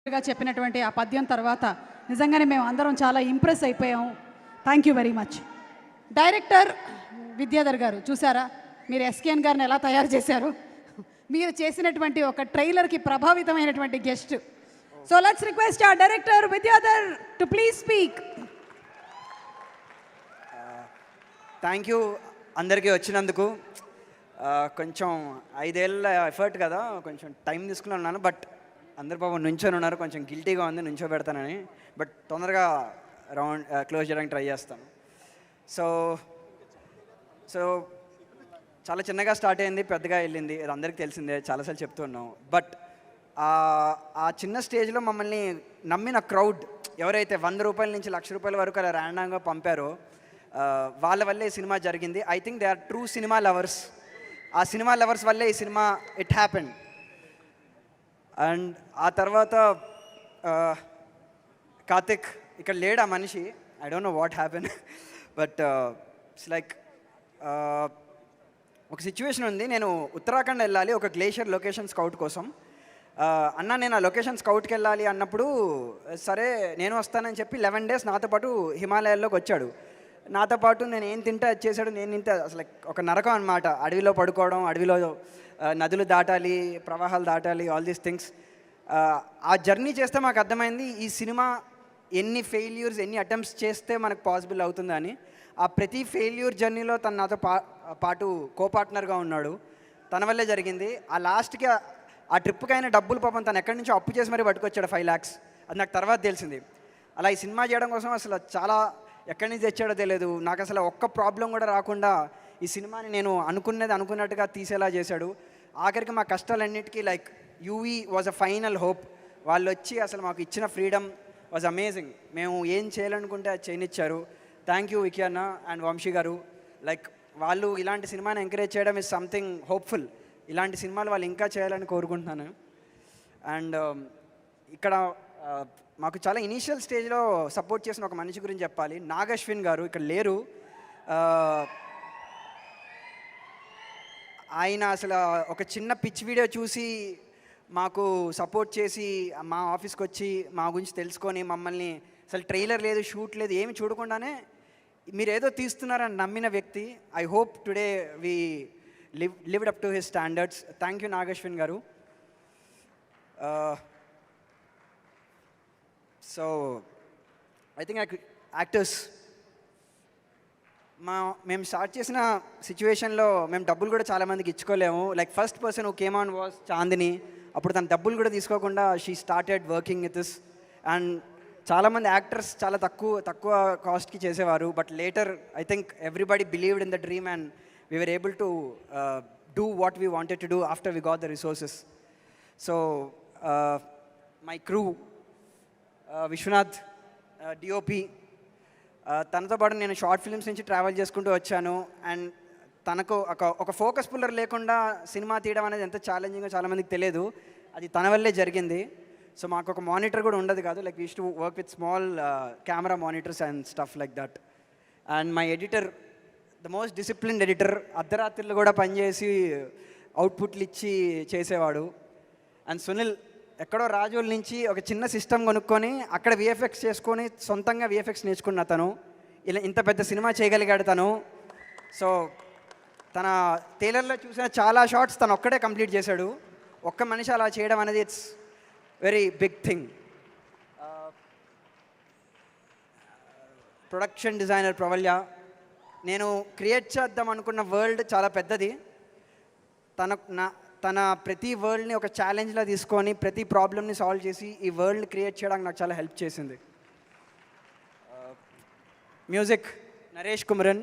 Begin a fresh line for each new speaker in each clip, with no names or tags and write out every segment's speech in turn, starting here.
చెప్పినటువంటి ఆ పద్యం తర్వాత నిజంగానే మేము అందరం చాలా ఇంప్రెస్ అయిపోయాం. Thank you very much. Director Vidyadhar గారు చూసారా మీరు ఎస్కేఎన్ గారిని ఎలా తయారు చేశారు? మీరు చేసినటువంటి ఒక ట్రైలర్కి ప్రభావితమైనటువంటి గెస్ట్. సో లెట్స్ రిక్వెస్ట్ ఆ director Vidyadhar to please speak.
Thank you అందరికీ వచ్చినందుకు. కొంచెం 5 ఏళ్ళ ఎఫర్ట్ కదా, కొంచెం టైం తీసుకుని ఉన్నాను. బట్ అందరు పాపం నుంచొని ఉన్నారు, కొంచెం గిల్టీగా ఉంది నుంచో పెడతానని. బట్ తొందరగా క్లోజ్ చేయడానికి ట్రై చేస్తాను. సో సో చాలా చిన్నగా స్టార్ట్ అయింది, పెద్దగా వెళ్ళింది, అది అందరికీ తెలిసిందే, చాలాసార్లు చెప్తూ ఉన్నాం. బట్ ఆ చిన్న స్టేజ్లో మమ్మల్ని నమ్మిన క్రౌడ్ ఎవరైతే 100 రూపాయల నుంచి 1,00,000 రూపాయల వరకు అలా ర్యాండంగా పంపారో వాళ్ళ వల్లే ఈ సినిమా జరిగింది. I think they are true cinema lovers. ఆ సినిమా లవర్స్ వల్లే ఈ సినిమా ఇట్ హ్యాపెండ్. అండ్ ఆ తర్వాత కార్తిక్ ఇక్కడ లేడు, ఆ మనిషి. I don't know what happen, but it's like ఒక సిచ్యువేషన్ ఉంది. నేను ఉత్తరాఖండ్ వెళ్ళాలి ఒక గ్లేషియర్ లొకేషన్ స్కౌట్ కోసం. అన్న నేను ఆ లొకేషన్ స్కౌట్కి వెళ్ళాలి అన్నప్పుడు సరే నేను వస్తానని చెప్పి 11 డేస్ నాతో పాటు హిమాలయాల్లోకి వచ్చాడు. నాతో పాటు నేను ఏం తింటే అది చేశాడు, నేను తింటే అసలు ఒక నరకం అనమాట. అడవిలో పడుకోవడం, అడవిలో నదులు దాటాలి, ప్రవాహాలు దాటాలి, ఆల్ దీస్ థింగ్స్. ఆ జర్నీ చేస్తే మాకు అర్థమైంది ఈ సినిమా ఎన్ని ఫెయిల్యూర్స్, ఎన్ని అటెంప్ట్స్ చేస్తే మనకు పాసిబుల్ అవుతుందని. ఆ ప్రతి ఫెయిల్యూర్ జర్నీలో తను నాతో పాటు కోపార్ట్నర్గా ఉన్నాడు. తన వల్లే జరిగింది. ఆ లాస్ట్కి ఆ ట్రిప్కి అయిన డబ్బులు పాపం తను ఎక్కడి నుంచో అప్పు చేసి మరీ పట్టుకొచ్చాడు 5 lakhs. అది నాకు తర్వాత తెలిసింది. అలా ఈ సినిమా చేయడం కోసం అసలు చాలా ఎక్కడి నుంచి తెచ్చాడో తెలియదు. నాకు అసలు ఒక్క ప్రాబ్లం కూడా రాకుండా ఈ సినిమాని నేను అనుకున్నట్టుగా తీసేలా చేశాడు. ఆఖరికి మా కష్టాలన్నిటికీ like UV was a final hope. వాళ్ళు వచ్చి అసలు మాకు ఇచ్చిన ఫ్రీడమ్ వాజ్ అమేజింగ్. మేము ఏం చేయాలనుకుంటే అది చేయనిచ్చారు. థ్యాంక్ యూ వికీ అన్న అండ్ వంశీ గారు. లైక్ వాళ్ళు ఇలాంటి సినిమాని ఎంకరేజ్ చేయడం ఇస్ సంథింగ్ హోప్ఫుల్. ఇలాంటి సినిమాలు వాళ్ళు ఇంకా చేయాలని కోరుకుంటున్నాను. అండ్ ఇక్కడ మాకు చాలా ఇనీషియల్ స్టేజ్లో సపోర్ట్ చేసిన ఒక మనిషి గురించి చెప్పాలి. నాగశ్విన్ గారు ఇక్కడ లేరు. ఆయన అసలు ఒక చిన్న పిచ్ వీడియో చూసి మాకు సపోర్ట్ చేసి మా ఆఫీస్కి వచ్చి మా గురించి తెలుసుకొని మమ్మల్ని అసలు ట్రైలర్ లేదు, షూట్ లేదు, ఏమి చూడకుండానే మీరు ఏదో తీస్తున్నారని నమ్మిన వ్యక్తి. I hope today we lived up to his standards. Thank you Nagashwin garu. So I think actors మేము స్టార్ట్ చేసిన సిచ్యువేషన్లో మేము డబ్బులు కూడా చాలామందికి ఇచ్చుకోలేము. Like first person who came on was Chandini. అప్పుడు తన డబ్బులు కూడా తీసుకోకుండా she started working with this. And చాలామంది యాక్టర్స్ చాలా తక్కువ కాస్ట్కి చేసేవారు. But later I think everybody believed in the dream and we were able to do what we wanted to do after we got the resources. So my crew Vishwanath DOP, తనతో పాటు నేను short films నుంచి travel చేసుకుంటూ వచ్చాను. And తనకు ఒక focus puller లేకుండా cinema తీయడం అనేది ఎంత ఛాలెంజింగో చాలామందికి తెలియదు. అది తన వల్లే జరిగింది. సో మాకు ఒక మానిటర్ కూడా ఉండదు కాదు. Like use to work with small camera monitors and stuff like that. And my editor, the most disciplined editor, అర్ధరాత్రులు కూడా పనిచేసి అవుట్పుట్లు ఇచ్చి చేసేవాడు. అండ్ సునీల్ ఎక్కడో రాజోల్ నుంచి ఒక చిన్న సిస్టమ్ కొనుక్కొని అక్కడ విఎఫ్ఎక్స్ చేసుకొని సొంతంగా విఎఫ్ఎక్స్ నేర్చుకున్న తను ఇలా ఇంత పెద్ద సినిమా చేయగలిగాడు తను. సో తన టైలర్లో చూసిన చాలా షార్ట్స్ తను ఒక్కడే కంప్లీట్ చేశాడు. ఒక్క మనిషి అలా చేయడం అనేది it's very big thing. Production designer Pravalya, నేను క్రియేట్ చేద్దాం అనుకున్న వరల్డ్ చాలా పెద్దది. తన ప్రతి వరల్డ్ని ఒక ఛాలెంజ్లా తీసుకొని ప్రతి ప్రాబ్లమ్ని సాల్వ్ చేసి ఈ వరల్డ్ క్రియేట్ చేయడానికి నాకు చాలా హెల్ప్ చేసింది. మ్యూజిక్ నరేష్ కుమరన్.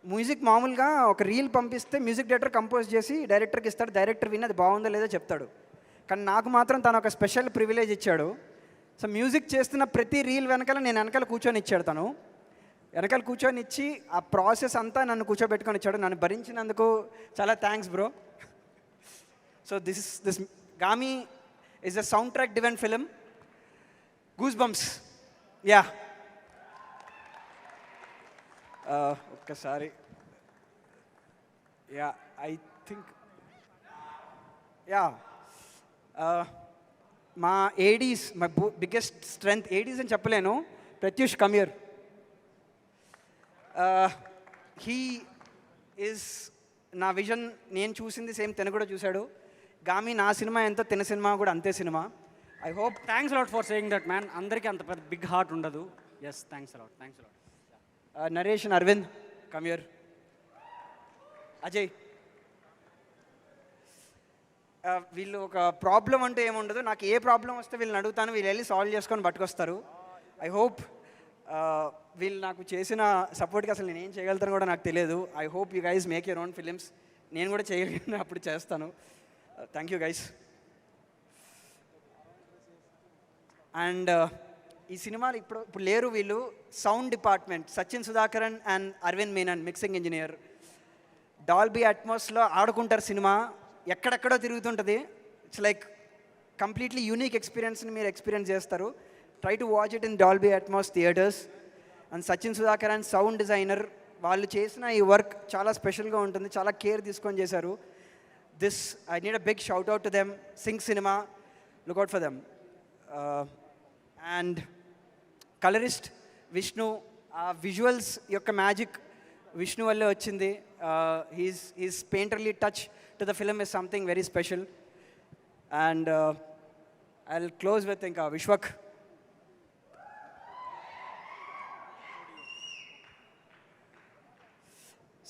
మ్యూజిక్ మామూలుగా ఒక రీల్ పంపిస్తే మ్యూజిక్ డైరెక్టర్ కంపోజ్ చేసి డైరెక్టర్కి ఇస్తాడు. డైరెక్టర్ విని అది బాగుందో లేదో చెప్తాడు. కానీ నాకు మాత్రం తను ఒక స్పెషల్ ప్రివిలేజ్ ఇచ్చాడు. సో మ్యూజిక్ చేస్తున్న ప్రతి రీల్ వెనకాల నేను వెనకాల కూర్చొని ఇచ్చాడు. తను వెనకాల కూర్చొని ఇచ్చి ఆ ప్రాసెస్ అంతా నన్ను కూర్చోబెట్టుకొని ఇచ్చాడు. నన్ను భరించినందుకు చాలా thanks bro. So this Gami is a soundtrack driven film. Goosebumps. Yeah. Okkasari. Yeah, I think. Yeah. మా Aedes my biggest strength, Aedes అని చెప్పలేను. ప్రత్యూష్ కమ్యూర్, హీ ఈజ్ నా విజన్. నేను చూసింది సేమ్ తిన కూడా చూశాడు. గామి నా సినిమా ఎంతో తిన సినిమా కూడా అంతే cinema. I hope.
Thanks a lot for saying that man. అందరికీ అంత పెద్ద బిగ్ హార్ట్ ఉండదు. Yes, thanks a lot.
Naresh and Aravind కమ్యూర్, అజయ్, వీళ్ళు ఒక ప్రాబ్లం అంటూ ఏముండదు. నాకు ఏ ప్రాబ్లం వస్తే వీళ్ళని అడుగుతాను, వీళ్ళు వెళ్ళి సాల్వ్ చేసుకొని పట్టుకొస్తారు. ఐ హోప్ వీళ్ళు నాకు చేసిన సపోర్ట్కి అసలు నేను ఏం చేయగలుగుతాను కూడా నాకు తెలియదు. I hope you guys make your own films. నేను కూడా చేయగలిగిన అప్పుడు చేస్తాను. Thank you guys. అండ్ ఈ సినిమాలు ఇప్పుడు లేరు వీళ్ళు. Sound department Sachin Sudhakaran and Aravind Menon, mixing engineer. Dolby అట్మాస్లో ఆడుకుంటారు సినిమా, ఎక్కడెక్కడో తిరుగుతుంటుంది. ఇట్స్ లైక్ కంప్లీట్లీ యూనిక్ ఎక్స్పీరియన్స్ని మీరు ఎక్స్పీరియన్స్ చేస్తారు. Try to watch it in Dolby Atmos theatres. And Sachin Sudhakar and sound designer, వాళ్ళు చేసిన ఈ వర్క్ చాలా స్పెషల్గా ఉంటుంది, చాలా కేర్ తీసుకొని చేశారు. This I need a big shout out to them. Sync cinema, lookout for them. And colourist Vishnu, ఆ విజువల్స్ యొక్క మ్యాజిక్ విష్ణు వల్లే వచ్చింది. He's painterly touch to the film is something very special. And I will close with ఇంకా విశ్వక్.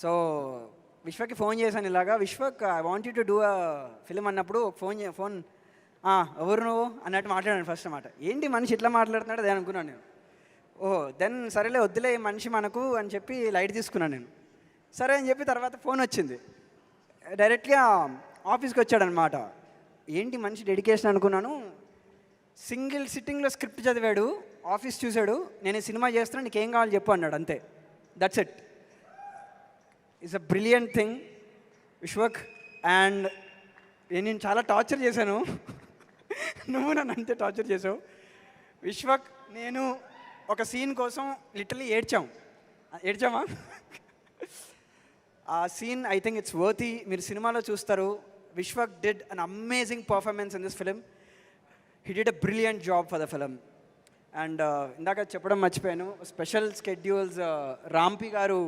సో విశ్వక్కి phone చేశాను ఇలాగా, Vishwak I want you to do a film అన్నప్పుడు ఫోన్ ఎవరు నువ్వు అన్నట్టు మాట్లాడాను ఫస్ట్ అన్నమాట. ఏంటి మనిషి ఇట్లా మాట్లాడుతున్నాడు అదే అనుకున్నాను నేను. ఓహో, దెన్ సరేలే వద్దులే మనిషి మనకు అని చెప్పి లైట్ తీసుకున్నాను నేను. సరే అని చెప్పి తర్వాత ఫోన్ వచ్చింది, డైరెక్ట్గా ఆఫీస్కి వచ్చాడనమాట. ఏంటి మనిషి డెడికేషన్ అనుకున్నాను. సింగిల్ సిట్టింగ్లో స్క్రిప్ట్ చదివాడు, ఆఫీస్ చూశాడు, నేను ఈ సినిమా చేస్తున్నాను నీకేం కావాలి చెప్పు అన్నాడు, అంతే. That's it. It's a brilliant thing Vishwak. And నేను చాలా టార్చర్ చేశాను, నువ్వు నన్ను అంతే టార్చర్ చేసావు. విశ్వక్ నేను ఒక సీన్ కోసం లిటరలీ ఏడ్చామా ఆ scene I think it's worthy. మీరు సినిమాలో చూస్తారు. Vishwak did an amazing performance in this film. He did a brilliant job for the film. And ఇందాక చెప్పడం మర్చిపోయాను, స్పెషల్ స్కెడ్యూల్స్ రాంపి గారు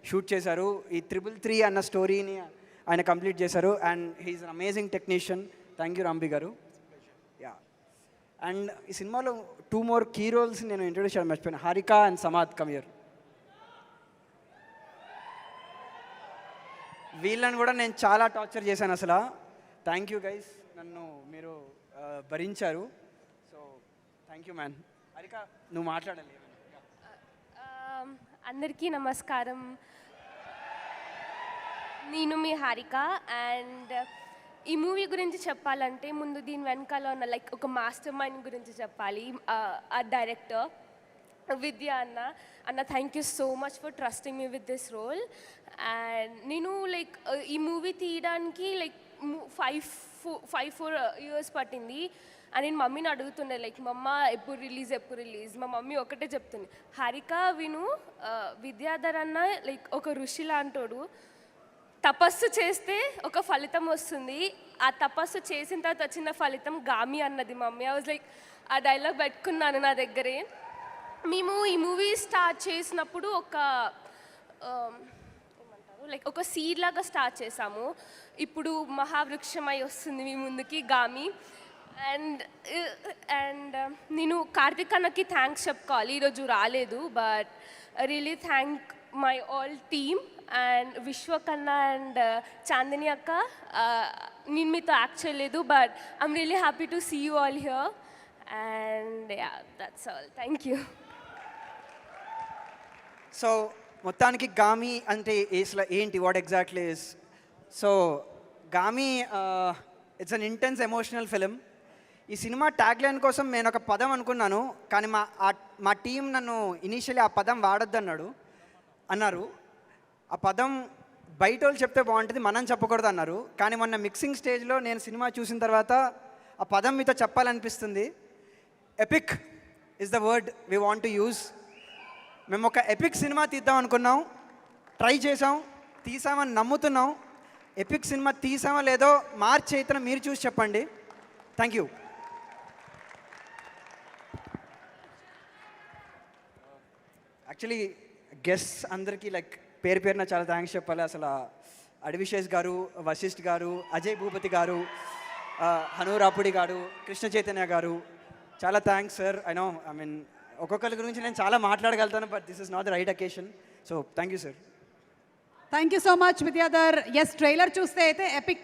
షూట్ చేశారు. ఈ 333 అన్న స్టోరీని ఆయన కంప్లీట్ చేశారు. And he's an amazing technician. Thank you Rampi garu. Yeah. And ఈ సినిమాలో 2 more కీ రోల్స్ నేను ఇంట్రొడ్యూస్ చేయడం మర్చిపోయాను, హారిక అండ్ సమాద్ కమియర్. వీళ్ళని కూడా నేను చాలా టార్చర్ చేశాను అసలు. థ్యాంక్ యూ గైస్, నన్ను మీరు భరించారు. So thank you man. Harika నువ్వు మాట్లాడాలి.
అందరికీ నమస్కారం. నేను మీ హారిక. అండ్ ఈ మూవీ గురించి చెప్పాలంటే ముందు దీని వెనకాల ఉన్న లైక్ ఒక మాస్టర్ మైండ్ గురించి చెప్పాలి. ఆ డైరెక్టర్ విద్య అన్న thank you so much for trusting me with this role. And నేను లైక్ ఈ మూవీ తీయడానికి లైక్ 4 years పట్టింది. అని నేను మమ్మీని అడుగుతుండే లైక్ మమ్మ ఎప్పుడు రిలీజ్. మా మమ్మీ ఒకటే చెప్తుంది, హారిక విను, విద్యాధర్ అన్న లైక్ ఒక ఋషి లాంటోడు, తపస్సు చేస్తే ఒక ఫలితం వస్తుంది, ఆ తపస్సు చేసిన తర్వాత వచ్చిన ఫలితం గామి అన్నది మమ్మీ. ఐ వాజ్ లైక్ ఆ డైలాగ్ పెట్టుకున్నాను నా దగ్గరే. మేము ఈ మూవీ స్టార్ట్ చేసినప్పుడు లైక్ ఒక సీడ్ లాగా స్టార్ట్ చేసాము. ఇప్పుడు మహావృక్షమై వస్తుంది మీ ముందుకి గామి. అండ్ నేను కార్తిక్ అన్నకి థ్యాంక్స్ చెప్పుకోవాలి, ఈరోజు రాలేదు. But really thank my all team and Vishwak అన్న అండ్ చాందిని అక్క. నేను మీతో యాక్ట్ చేయలేదు, but I'm really happy to see you all here. And yeah, that's all. Thank you.
So మొత్తానికి గామి అంటే ఏంటి, what exactly is? So Gami it's an intense emotional film. ఈ cinema tagline కోసం నేను ఒక పదం అనుకున్నాను, కానీ మా టీం నన్ను ఇనీషియలీ ఆ పదం వాడొద్దు అన్నారు. ఆ పదం బయట వాళ్ళు చెప్తే బాగుంటుంది, మనం చెప్పకూడదు అన్నారు. కానీ మొన్న మిక్సింగ్ స్టేజ్లో నేను సినిమా చూసిన తర్వాత ఆ పదం మీతో చెప్పాలనిపిస్తుంది. Epic is the word we want to use. మేము ఒక ఎపిక్ సినిమా తీద్దాం అనుకున్నాం, ట్రై చేసాం, తీసామని నమ్ముతున్నాం. ఎపిక్ సినిమా తీసామో లేదో మార్చ్ 8న మీరు చూసి చెప్పండి. Thank you. యాక్చువల్లీ గెస్ట్ అందరికీ లైక్ పేరు పేరున చాలా థ్యాంక్స్ చెప్పాలి. అసలు అడవిశేష్ గారు, వశిష్ఠ్ గారు, అజయ్ భూపతి గారు, హనూరాపుడి గారు, కృష్ణ చైతన్య గారు, చాలా థ్యాంక్స్ సార్. ఐ మీన్ ఒక్కొక్కరి గురించి నేను చాలా మాట్లాడగలుగుతాను, but this is not the right occasion. So thank you sir.
Thank you so much Vidyadhar. Yes, trailer చూస్తే అయితే ఎపిక్